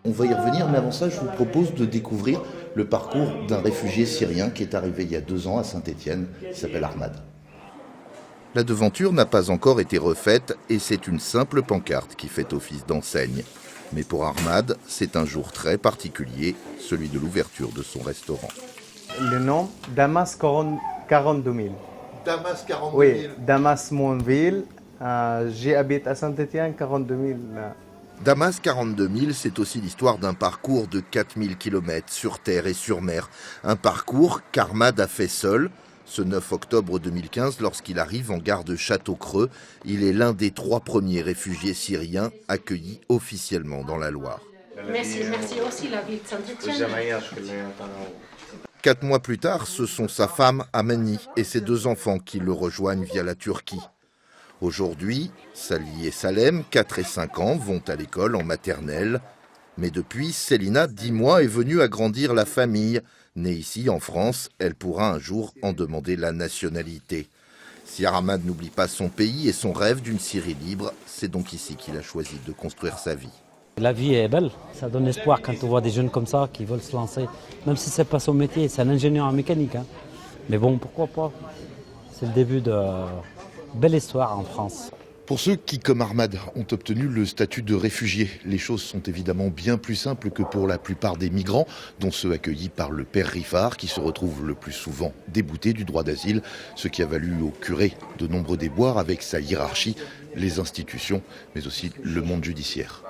On va y revenir, mais avant ça, je vous propose de découvrir le parcours d'un réfugié syrien qui est arrivé il y a 2 ans à Saint-Étienne, qui s'appelle Ahmad. La devanture n'a pas encore été refaite et c'est une simple pancarte qui fait office d'enseigne. Mais pour Ahmad, c'est un jour très particulier, celui de l'ouverture de son restaurant. Le nom, Damas 42 000. Damas 42 000. Oui, Damas, mon ville. J'habite à Saint-Étienne, 42 000. Damas 42 000, c'est aussi l'histoire d'un parcours de 4000 km sur terre et sur mer. Un parcours qu'Ahmad a fait seul. Ce 9 octobre 2015, lorsqu'il arrive en gare de Château-Creux, il est l'un des 3 premiers réfugiés syriens accueillis officiellement dans la Loire. Merci aussi la ville de Saint-Étienne. 4 mois plus tard, ce sont sa femme Amani et ses 2 enfants qui le rejoignent via la Turquie. Aujourd'hui, Sali et Salem, 4 et 5 ans, vont à l'école en maternelle. Mais depuis, Célina, 10 mois, est venue agrandir la famille. Née ici, en France, elle pourra un jour en demander la nationalité. Si Ahmad n'oublie pas son pays et son rêve d'une Syrie libre, c'est donc ici qu'il a choisi de construire sa vie. La vie est belle, ça donne espoir quand on voit des jeunes comme ça qui veulent se lancer. Même si ce n'est pas son métier, c'est un ingénieur en mécanique. Mais bon, pourquoi pas? C'est le début de belle histoire en France. Pour ceux qui, comme Ahmad, ont obtenu le statut de réfugié, les choses sont évidemment bien plus simples que pour la plupart des migrants, dont ceux accueillis par le père Riffard, qui se retrouvent le plus souvent déboutés du droit d'asile, ce qui a valu au curé de nombreux déboires avec sa hiérarchie, les institutions, mais aussi le monde judiciaire.